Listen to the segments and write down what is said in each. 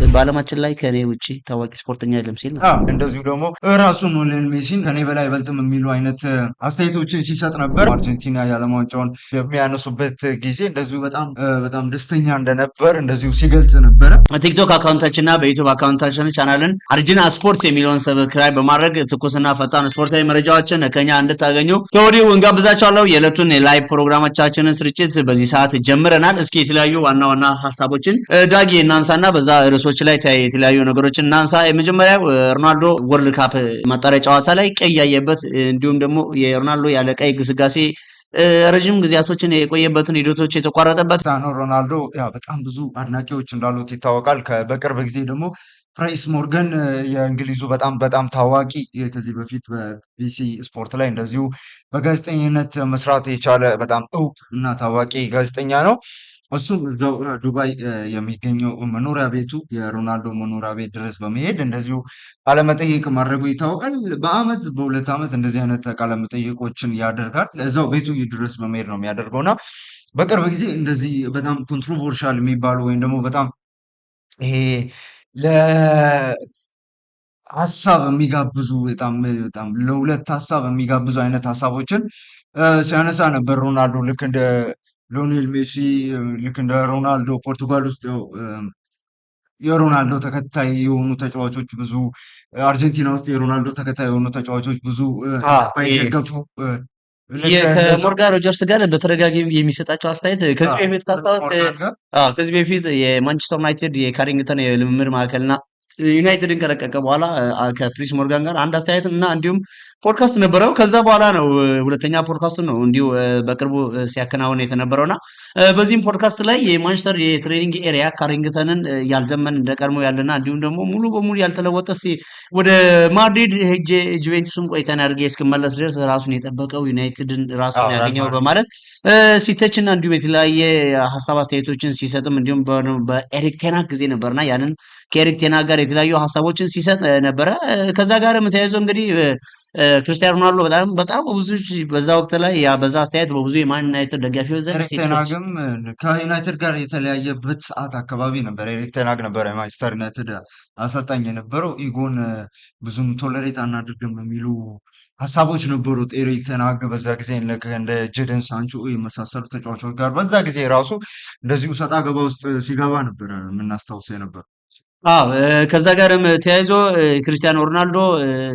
በዓለማችን ላይ ከኔ ውጪ ታዋቂ ስፖርተኛ የለም ሲል ነው። እንደዚሁ ደግሞ ራሱን ሊዮኔል ሜሲን ከኔ በላይ አይበልጥም የሚሉ አይነት አስተያየቶችን ሲሰጥ ነበር። አርጀንቲና የዓለም ዋንጫውን በሚያነሱበት ጊዜ እንደዚሁ በጣም ደስተኛ እንደነበር እንደዚሁ ሲገልጽ ነበረ። ቲክቶክ አካውንታችን እና በዩቱብ አካውንታችን ቻናልን አርጅና ስፖርት የሚለውን ሰብስክራይብ በማድረግ ትኩስና ፈጣን ስፖርታዊ መረጃዎችን ከኛ እንድታገኙ ከወዲሁ እንጋብዛችኋለሁ። የዕለቱን የላይቭ ፕሮግራሞቻችንን ስርጭት በዚህ ሰዓት ጀምረናል። እስኪ የተለያዩ ዋና ዋና ሀሳቦችን ዳጊ እናንሳና በዛ ርዕሶች ላይ የተለያዩ ነገሮችን እናንሳ። የመጀመሪያው ሮናልዶ ወርልድ ካፕ ማጣሪያ ጨዋታ ላይ ቀይ ያየበት እንዲሁም ደግሞ የሮናልዶ ያለ ቀይ ግስጋሴ ረጅም ጊዜያቶችን የቆየበትን ሂደቶች የተቋረጠበት ነው። ሮናልዶ በጣም ብዙ አድናቂዎች እንዳሉት ይታወቃል። በቅርብ ጊዜ ደግሞ ፕራይስ ሞርገን የእንግሊዙ በጣም ታዋቂ ከዚህ በፊት በቢሲ ስፖርት ላይ እንደዚሁ በጋዜጠኝነት መስራት የቻለ በጣም እውቅ እና ታዋቂ ጋዜጠኛ ነው። እሱም እዛው ዱባይ የሚገኘው መኖሪያ ቤቱ የሮናልዶ መኖሪያ ቤት ድረስ በመሄድ እንደዚሁ ቃለመጠይቅ ማድረጉ ይታወቃል። በሁለት ዓመት እንደዚህ አይነት ቃለመጠይቆችን ያደርጋል። እዛው ቤቱ ድረስ በመሄድ ነው የሚያደርገው እና በቅርብ ጊዜ እንደዚህ በጣም ኮንትሮቨርሻል የሚባሉ ወይም ደግሞ በጣም ይሄ ለሀሳብ የሚጋብዙ በጣም ለሁለት ሀሳብ የሚጋብዙ አይነት ሀሳቦችን ሲያነሳ ነበር። ሮናልዶ ልክ እንደ ሊዮኔል ሜሲ ልክ እንደ ሮናልዶ ፖርቱጋል ውስጥ የሮናልዶ ተከታይ የሆኑ ተጫዋቾች ብዙ፣ አርጀንቲና ውስጥ የሮናልዶ ተከታይ የሆኑ ተጫዋቾች ብዙ ባይደገፉ ከሞርጋን ሮጀርስ ጋር በተደጋጋሚ የሚሰጣቸው አስተያየት ከዚህ በፊት የማንቸስተር ዩናይትድ የካሪንግተን የልምምድ ማዕከልና ዩናይትድን ከለቀቀ በኋላ ከፕሪስ ሞርጋን ጋር አንድ አስተያየት እና እንዲሁም ፖድካስት ነበረው። ከዛ በኋላ ነው ሁለተኛ ፖድካስቱ ነው እንዲሁ በቅርቡ ሲያከናውን የተነበረውና በዚህም ፖድካስት ላይ የማንቸስተር የትሬኒንግ ኤሪያ ካሪንግተንን ያልዘመን እንደቀድሞ ያለና እንዲሁም ደግሞ ሙሉ በሙሉ ያልተለወጠ ወደ ማድሪድ ሄጄ ጁቬንቱስን ቆይታን አድርጌ እስክመለስ ድረስ ራሱን የጠበቀው ዩናይትድን ራሱን ያገኘው በማለት ሲተችና እንዲሁም የተለያየ ሀሳብ አስተያየቶችን ሲሰጥም እንዲሁም በኤሪክ ቴናግ ጊዜ ነበርና ያንን ከኤሪክ ቴናግ ጋር የተለያዩ ሀሳቦችን ሲሰጥ ነበረ። ከዛ ጋር ተያይዞ እንግዲህ ክርስቲያኖ ሮናልዶ በጣም ብዙ በዛ ወቅት ላይ በዛ አስተያየት በብዙ የማን ዩናይትድ ደጋፊዎች ዘንድ ኤሪክ ቴናግም ከዩናይትድ ጋር የተለያየበት ሰዓት አካባቢ ነበር። ኤሪክ ቴናግ ነበረ የማንቸስተር ዩናይትድ አሰልጣኝ የነበረው። ኢጎን ብዙም ቶለሬት አናድርግም የሚሉ ሀሳቦች ነበሩት ኤሪክ ቴናግ በዛ ጊዜ እንደ ጄደን ሳንቾ የመሳሰሉ ተጫዋቾች ጋር በዛ ጊዜ ራሱ እንደዚሁ ሰጣ ገባ ውስጥ ሲገባ ነበረ የምናስታውሰው የነበር። ከዛ ጋርም ተያይዞ ክርስቲያኖ ሮናልዶ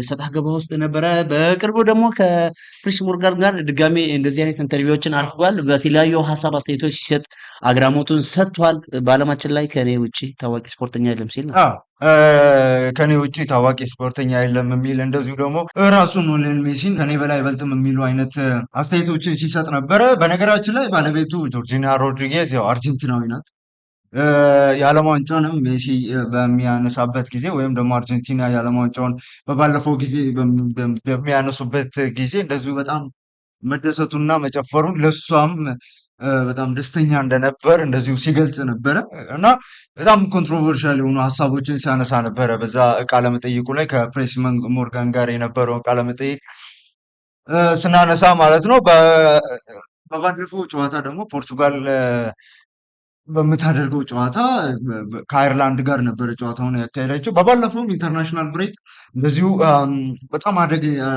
ሰጣ ገባ ውስጥ ነበረ። በቅርቡ ደግሞ ከፕሪስ ሞርጋን ጋር ድጋሜ እንደዚህ አይነት ኢንተርቪዎችን አድርጓል። በተለያዩ ሀሳብ አስተያየቶች ሲሰጥ አግራሞቱን ሰጥቷል። በዓለማችን ላይ ከኔ ውጪ ታዋቂ ስፖርተኛ የለም ሲል ነው። ከኔ ውጪ ታዋቂ ስፖርተኛ የለም የሚል እንደዚሁ ደግሞ ራሱን ሊዮኔል ሜሲን ከኔ በላይ አይበልጥም የሚሉ አይነት አስተያየቶችን ሲሰጥ ነበረ። በነገራችን ላይ ባለቤቱ ጆርጂና ሮድሪጌዝ ያው አርጀንቲናዊ ናት። የዓለም ዋንጫንም ሜሲ በሚያነሳበት ጊዜ ወይም ደግሞ አርጀንቲና የዓለም ዋንጫውን በባለፈው ጊዜ በሚያነሱበት ጊዜ እንደዚሁ በጣም መደሰቱና መጨፈሩን ለሷም በጣም ደስተኛ እንደነበር እንደዚሁ ሲገልጽ ነበረ እና በጣም ኮንትሮቨርሻል የሆኑ ሀሳቦችን ሲያነሳ ነበረ። በዛ ቃለመጠይቁ ላይ ከፕሬስ ሞርጋን ጋር የነበረውን ቃለመጠይቅ ስናነሳ ማለት ነው። በባለፈው ጨዋታ ደግሞ ፖርቱጋል በምታደርገው ጨዋታ ከአይርላንድ ጋር ነበረ ጨዋታውን ያካሄደችው። በባለፈውም ኢንተርናሽናል ብሬክ እንደዚሁ በጣም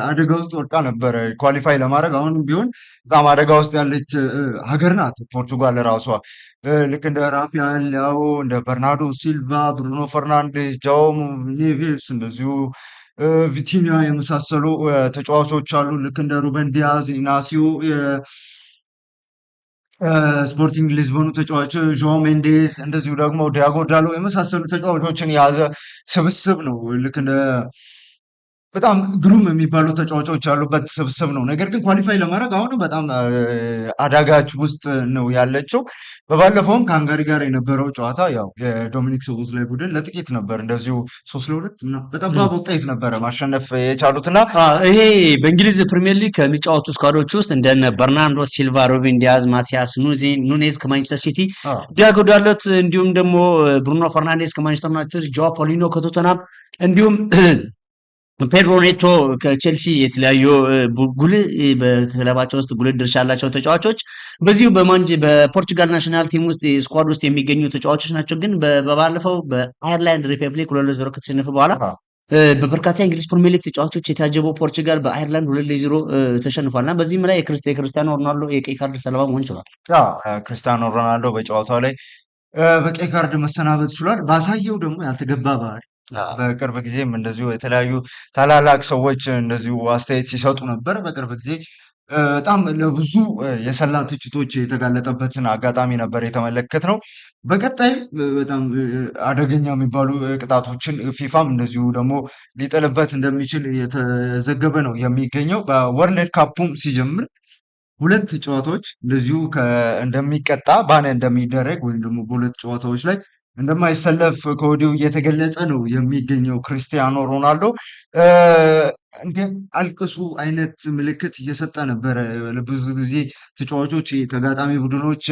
አደጋ ውስጥ ወድቃ ነበረ ኳሊፋይ ለማድረግ። አሁንም ቢሆን በጣም አደጋ ውስጥ ያለች ሀገር ናት ፖርቱጋል ራሷ። ልክ እንደ ራፋኤል ሊያኦ፣ እንደ በርናርዶ ሲልቫ፣ ብሩኖ ፈርናንዴዝ፣ ጃኦ ኔቬስ እንደዚሁ ቪቲኒያ የመሳሰሉ ተጫዋቾች አሉ። ልክ እንደ ሩበን ዲያዝ፣ ኢናሲዮ ስፖርቲንግ ሊዝበኑ ተጫዋች ዦ ሜንዴስ እንደዚሁ ደግሞ ዲያጎ ዳሎ የመሳሰሉ ተጫዋቾችን የያዘ ስብስብ ነው። ልክ እንደ በጣም ግሩም የሚባሉ ተጫዋቾች ያሉበት ስብስብ ነው። ነገር ግን ኳሊፋይ ለማድረግ አሁንም በጣም አዳጋች ውስጥ ነው ያለችው። በባለፈውም ከሃንጋሪ ጋር የነበረው ጨዋታ ያው የዶሚኒክ ሶቦስላይ ቡድን ለጥቂት ነበር እንደዚሁ 3-2 እና በጠባብ ውጤት ነበረ ማሸነፍ የቻሉትና ይሄ በእንግሊዝ ፕሪሚየር ሊግ ከሚጫወቱ ስኳዶች ውስጥ እንደነ በርናርዶ ሲልቫ፣ ሩበን ዲያዝ፣ ማቲያስ ኑኔዝ ከማንቸስተር ሲቲ፣ ዲያጎ ዳሎት እንዲሁም ደግሞ ብሩኖ ፈርናንዴስ ከማንቸስተር ዩናይትድ፣ ጆ ፖሊኖ ከቶተናም እንዲሁም ፔድሮ ኔቶ ከቼልሲ የተለያዩ ጉልህ በክለባቸው ውስጥ ጉልህ ድርሻ ያላቸው ተጫዋቾች በዚሁ በፖርቹጋል ናሽናል ቲም ውስጥ ስኳድ ውስጥ የሚገኙ ተጫዋቾች ናቸው። ግን በባለፈው በአየርላንድ ሪፐብሊክ 2-0 ከተሸነፈ በኋላ በበርካታ የእንግሊዝ ፕሪሚየር ሊግ ተጫዋቾች የታጀበው ፖርቹጋል በአየርላንድ 2-0 ተሸንፏል እና በዚህም ላይ የክርስቲያኖ ሮናልዶ የቀይ ካርድ ሰለባ መሆን ችሏል። ክርስቲያኖ ሮናልዶ በጨዋታው ላይ በቀይ ካርድ መሰናበት ችሏል። ባሳየው ደግሞ ያልተገባ ባህሪ በቅርብ ጊዜም እንደዚሁ የተለያዩ ታላላቅ ሰዎች እንደዚሁ አስተያየት ሲሰጡ ነበር። በቅርብ ጊዜ በጣም ለብዙ የሰላ ትችቶች የተጋለጠበትን አጋጣሚ ነበር የተመለከትነው። በቀጣይ በጣም አደገኛ የሚባሉ ቅጣቶችን ፊፋም እንደዚሁ ደግሞ ሊጥልበት እንደሚችል የተዘገበ ነው የሚገኘው። በወርልድ ካፑም ሲጀምር ሁለት ጨዋታዎች እንደዚሁ እንደሚቀጣ ባነ እንደሚደረግ ወይም ደግሞ በሁለት ጨዋታዎች ላይ እንደማይሰለፍ ከወዲሁ እየተገለጸ ነው የሚገኘው። ክርስቲያኖ ሮናልዶ እንደ አልቅሱ አይነት ምልክት እየሰጠ ነበረ። ብዙ ጊዜ ተጫዋቾች ተጋጣሚ ቡድኖች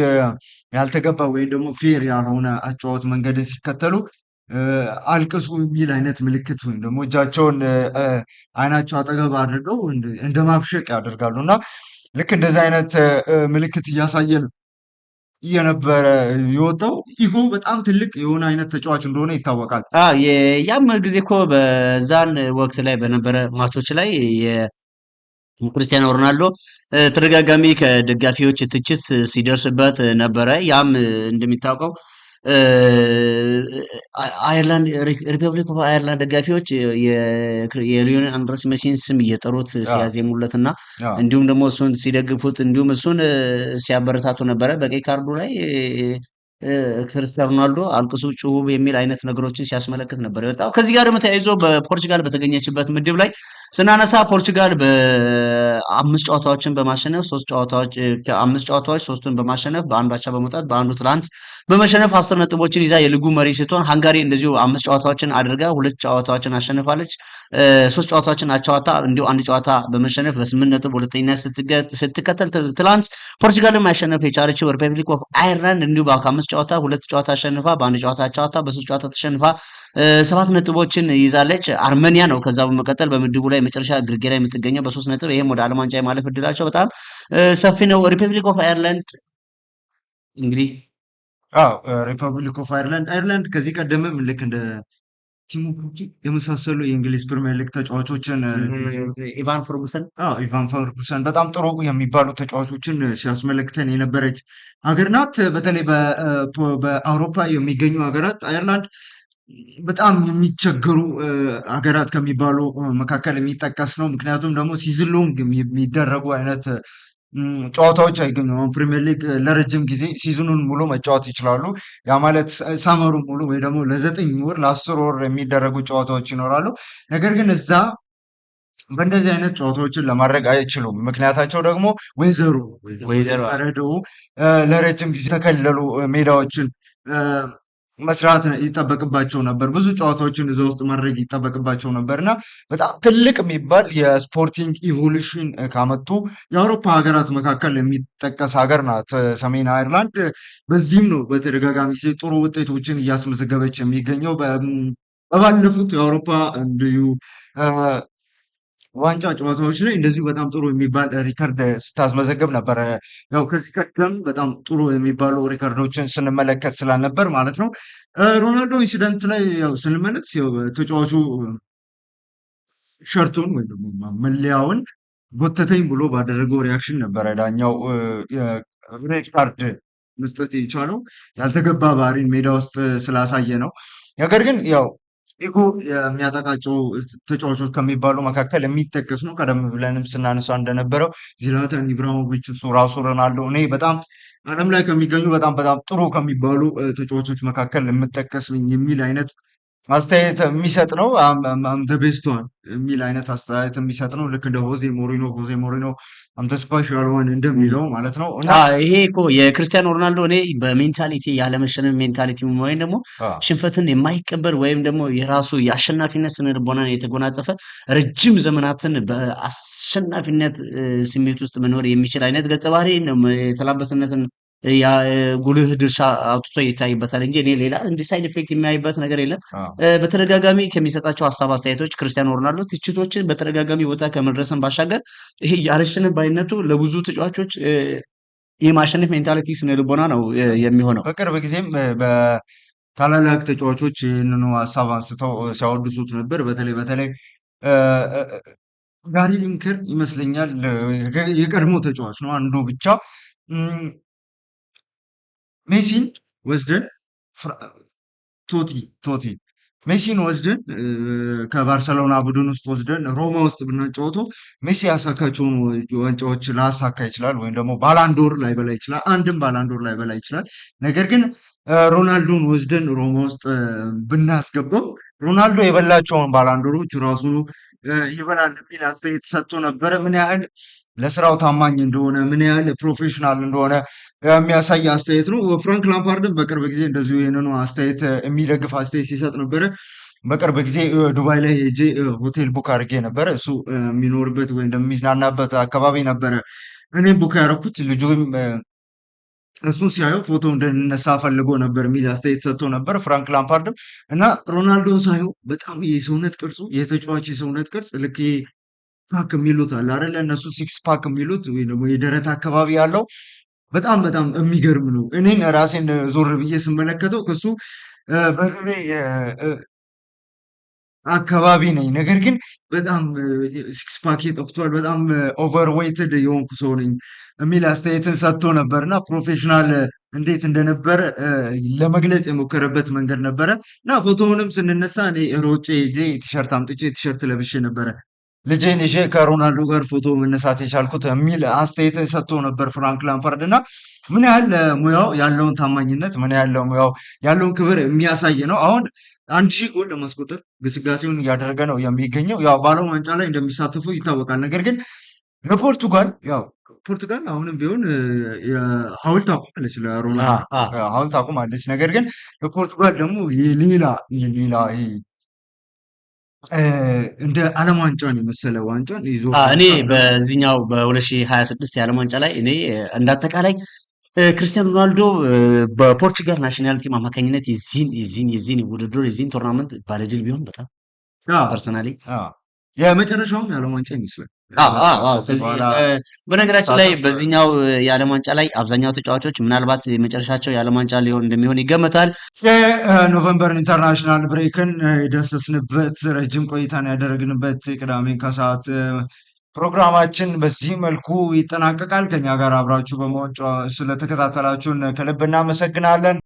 ያልተገባ ወይም ደግሞ ፌር ያልሆነ አጨዋወት መንገድን ሲከተሉ አልቅሱ የሚል አይነት ምልክት ወይም ደግሞ እጃቸውን አይናቸው አጠገብ አድርገው እንደ ማብሸቅ ያደርጋሉ እና ልክ እንደዚህ አይነት ምልክት እያሳየ ነው እየነበረ የወጣው። ኢጎ በጣም ትልቅ የሆነ አይነት ተጫዋች እንደሆነ ይታወቃል። ያም ጊዜ እኮ በዛን ወቅት ላይ በነበረ ማቾች ላይ ክርስቲያኖ ሮናልዶ ተደጋጋሚ ከደጋፊዎች ትችት ሲደርስበት ነበረ። ያም እንደሚታወቀው አየርላንድ ሪፐብሊክ ኦፍ አየርላንድ ደጋፊዎች የሊዮኔል አንድረስ ሜሲን ስም እየጠሩት ሲያዜሙለት እና እንዲሁም ደግሞ እሱን ሲደግፉት እንዲሁም እሱን ሲያበረታቱ ነበረ። በቀይ ካርዱ ላይ ክርስቲያኖ ሮናልዶ አልቅሱ ጩሁ የሚል አይነት ነገሮችን ሲያስመለክት ነበር የወጣው። ከዚህ ጋር ደግሞ ተያይዞ በፖርቹጋል በተገኘችበት ምድብ ላይ ስናነሳ ፖርቹጋል በአምስት ጨዋታዎችን በማሸነፍ ከአምስት ጨዋታዎች ሶስቱን በማሸነፍ በአንዱ አቻ በመውጣት በአንዱ ትላንት በመሸነፍ 10 ነጥቦችን ይዛ የሊጉ መሪ ስትሆን ሃንጋሪ እንደዚሁ 5 ጨዋታዎችን አድርጋ 2 ጨዋታዎችን አሸንፋለች። 3 ጨዋታዎችን አቻ ወጥታ እንዲሁ አንድ ጨዋታ በመሸነፍ በ8 ነጥብ ሁለተኛነት ስትከተል ትላንት ፖርቹጋልን ማሸነፍ የቻለችው ሪፐብሊክ ኦፍ አየርላንድ እንዲሁ ከ5 ጨዋታ 2 ጨዋታ አሸንፋ በአንድ ጨዋታ አቻ ወጥታ በ3 ጨዋታ ተሸንፋ 7 ነጥቦችን ይዛለች። አርሜኒያ ነው ከዛ በመቀጠል በምድቡ ላይ መጨረሻ ግርጌ ላይ የምትገኘው በ3 ነጥብ። ይሄም ወደ ዓለም ዋንጫ የማለፍ እድላቸው በጣም ሰፊ ነው። ሪፐብሊክ ኦፍ አየርላንድ እንግዲህ ሪፐብሊክ ኦፍ አይርላንድ ከዚህ ቀደምም ልክ እንደ ቲሙ ፑኪ የመሳሰሉ የእንግሊዝ ፕሪሚየር ሊግ ተጫዋቾችን ኢቫን ፈርጉሰን በጣም ጥሩ የሚባሉ ተጫዋቾችን ሲያስመለክተን የነበረች ሀገር ናት። በተለይ በአውሮፓ የሚገኙ ሀገራት አይርላንድ በጣም የሚቸገሩ ሀገራት ከሚባሉ መካከል የሚጠቀስ ነው። ምክንያቱም ደግሞ ሲዝን ሎንግ የሚደረጉ አይነት ጨዋታዎች አይገኙም። አሁን ፕሪሚየር ሊግ ለረጅም ጊዜ ሲዝኑን ሙሉ መጫወት ይችላሉ። ያ ማለት ሳመሩ ሙሉ ወይ ደግሞ ለ9 ወር ለ10 ወር የሚደረጉ ጨዋታዎች ይኖራሉ። ነገር ግን እዛ በእንደዚህ አይነት ጨዋታዎችን ለማድረግ አይችሉም። ምክንያታቸው ደግሞ ወይዘሮ በረዶው ለረጅም ጊዜ የተከለሉ ሜዳዎችን መስራት ይጠበቅባቸው ነበር። ብዙ ጨዋታዎችን እዛ ውስጥ ማድረግ ይጠበቅባቸው ነበር እና በጣም ትልቅ የሚባል የስፖርቲንግ ኢቮሉሽን ካመጡ የአውሮፓ ሀገራት መካከል የሚጠቀስ ሀገር ናት ሰሜን አይርላንድ። በዚህም ነው በተደጋጋሚ ጊዜ ጥሩ ውጤቶችን እያስመዘገበች የሚገኘው። በባለፉት የአውሮፓ እንዲሁ ዋንጫ ጨዋታዎች ላይ እንደዚሁ በጣም ጥሩ የሚባል ሪከርድ ስታስመዘግብ ነበረ። ያው ከዚህ ቀደም በጣም ጥሩ የሚባሉ ሪከርዶችን ስንመለከት ስላልነበር ማለት ነው። ሮናልዶ ኢንሲደንት ላይ ያው ስንመለስ ተጫዋቹ ሸርቱን ወይም ደግሞ መለያውን ጎተተኝ ብሎ ባደረገው ሪያክሽን ነበረ ዳኛው ሬድ ካርድ መስጠት የቻለው ያልተገባ ባህሪን ሜዳ ውስጥ ስላሳየ ነው። ነገር ግን ያው ኢጎ የሚያጠቃቸው ተጫዋቾች ከሚባሉ መካከል የሚጠቀስ ነው። ቀደም ብለንም ስናነሳ እንደነበረው ዚላታን ኢብራሂሞቪች እሱ ራሱ ሮናልዶ እኔ በጣም ዓለም ላይ ከሚገኙ በጣም ጥሩ ከሚባሉ ተጫዋቾች መካከል የምጠቀስ ነኝ የሚል አይነት አስተያየት የሚሰጥ ነው። ቤስቷን የሚል አይነት አስተያየት የሚሰጥ ነው። ልክ እንደ ሆዜ ሞሪኖ አምተ ስፔሻል ዋን እንደሚለው ማለት ነው። ይሄ እኮ የክርስቲያኖ ሮናልዶ እኔ በሜንታሊቲ ያለመሸነፍ ሜንታሊቲ ወይም ደግሞ ሽንፈትን የማይቀበል ወይም ደግሞ የራሱ የአሸናፊነት ስነ ልቦናን የተጎናጸፈ ረጅም ዘመናትን በአሸናፊነት ስሜት ውስጥ መኖር የሚችል አይነት ገጸ ባህሪ ነው የተላበሰነትን ያ ጉልህ ድርሻ አውጥቶ ይታይበታል እንጂ እኔ ሌላ እንዲህ ሳይድ ኢፌክት የሚያይበት ነገር የለም። አዎ። በተደጋጋሚ ከሚሰጣቸው ሀሳብ አስተያየቶች ክርስቲያኖ ሮናልዶ ትችቶችን በተደጋጋሚ ቦታ ከመድረስም ባሻገር ይሄ ያልሽን ባይነቱ ለብዙ ተጫዋቾች የማሸነፍ ሜንታሊቲ ስነ ልቦና ነው የሚሆነው። በቅርብ ጊዜም በታላላቅ ተጫዋቾች ይህንኑ ሀሳብ አንስተው ሲያወድሱት ነበር። በተለይ እ፣ እ፣ ጋሪ ሊንከር ይመስለኛል የቀድሞ ተጫዋች ነው አንዱ ብቻ እም፣ ሜሲን ወስደን ፍራ- ቶቲ ቶቲ ሜሲን ወስደን ከባርሰሎና ቡድን ውስጥ ወስደን ሮማ ውስጥ ብናጫወተው ሜሲ ያሳካቸውን ዋንጫዎች ላያሳካ ይችላል፣ ወይም ደግሞ ባላንዶር ላይበላ ይችላል። አንድም ባላንዶር ላይበላ ይችላል። ነገር ግን ሮናልዶን ወስደን ሮማ ውስጥ ብናስገባው ሮናልዶ የበላቸውን ባላንዶሮች ራሱ ይበላል የሚል አስተያየት ሰጥቶ ነበረ። ምን ያህል ለስራው ታማኝ እንደሆነ፣ ምን ያህል ፕሮፌሽናል እንደሆነ የሚያሳይ አስተያየት ነው። ፍራንክ ላምፓርድን በቅርብ ጊዜ እንደዚሁ ይህንኑ አስተያየት የሚደግፍ አስተያየት ሲሰጥ ነበረ። በቅርብ ጊዜ ዱባይ ላይ ሄጄ ሆቴል ቡክ አድርጌ ነበረ። እሱ የሚኖርበት ወይም የሚዝናናበት አካባቢ ነበረ እኔም ቡክ ያደረኩት። ልጁም እሱን ሲያየው ፎቶ እንድንነሳ ፈልጎ ነበር የሚል አስተያየት ሰጥቶ ነበር ፍራንክ ላምፓርድም። እና ሮናልዶን ሳየው በጣም የሰውነት ቅርጹ የተጫዋች የሰውነት ቅርጽ ልክ ፓክ የሚሉት አለ አይደለ? እነሱ ሲክስ ፓክ የሚሉት ወይ ደግሞ የደረት አካባቢ ያለው በጣም በጣም የሚገርም ነው። እኔን ራሴን ዞር ብዬ ስመለከተው ከሱ በእድሜ አካባቢ ነኝ። ነገር ግን በጣም ሲክስ ፓኬ ጠፍቷል፣ በጣም ኦቨር ዌይትድ የሆንኩ ሰው ነኝ የሚል አስተያየትን ሰጥቶ ነበር እና ፕሮፌሽናል እንዴት እንደነበረ ለመግለጽ የሞከረበት መንገድ ነበረ እና ፎቶውንም ስንነሳ እኔ ሮጬ ሄጄ ቲሸርት አምጥቼ ቲሸርት ለብሼ ነበረ ልጄን ይዤ ከሮናልዶ ጋር ፎቶ መነሳት የቻልኩት የሚል አስተያየትን ሰጥቶ ነበር ፍራንክ ላምፓርድ። እና ምን ያህል ሙያው ያለውን ታማኝነት፣ ምን ያህል ሙያው ያለውን ክብር የሚያሳይ ነው። አሁን 1000 ጎል ለማስቆጠር ግስጋሴውን እያደረገ ነው የሚገኘው። ያው በዓለም ዋንጫ ላይ እንደሚሳተፉ ይታወቃል። ነገር ግን ለፖርቱጋል ያው ፖርቱጋል አሁንም ቢሆን ሐውልት አቁማለች፣ ለሮናልዶ ሐውልት አቁማለች። ነገር ግን ለፖርቱጋል ደግሞ የሌላ እንደ ዓለም ዋንጫን የመሰለ ዋንጫን ይዞ እኔ መምጣት ነው። በዚህኛው በ2026 የዓለም ዋንጫ ላይ እኔ እንዳጠቃላይ ክርስቲያኖ ሮናልዶ በፖርቹጋል ናሽናል ቲም አማካኝነት የዚህን ውድድር የዚህን ቶርናመንት ባለድል ቢሆን በጣም አዎ፣ ፐርሰናሊ አዎ። የመጨረሻውም የዓለም ዋንጫ ይመስላል። ከዚህ በኋላ በነገራችን ላይ ሳተፍ በዚህኛው የዓለም ዋንጫ ላይ አብዛኛው ተጫዋቾች ምናልባት የመጨረሻቸው የዓለም ዋንጫ ሊሆን እንደሚሆን ይገመታል። የኖቨምበር ኢንተርናሽናል ብሬክን የዳሰስንበት ረጅም ቆይታን ያደረግንበት ቅዳሜን ከሰዓት ፕሮግራማችን በዚህ መልኩ ይጠናቀቃል። ከኛ ጋር አብራችሁ በመሆን ስለተከታተላችሁን ከልብ እናመሰግናለን።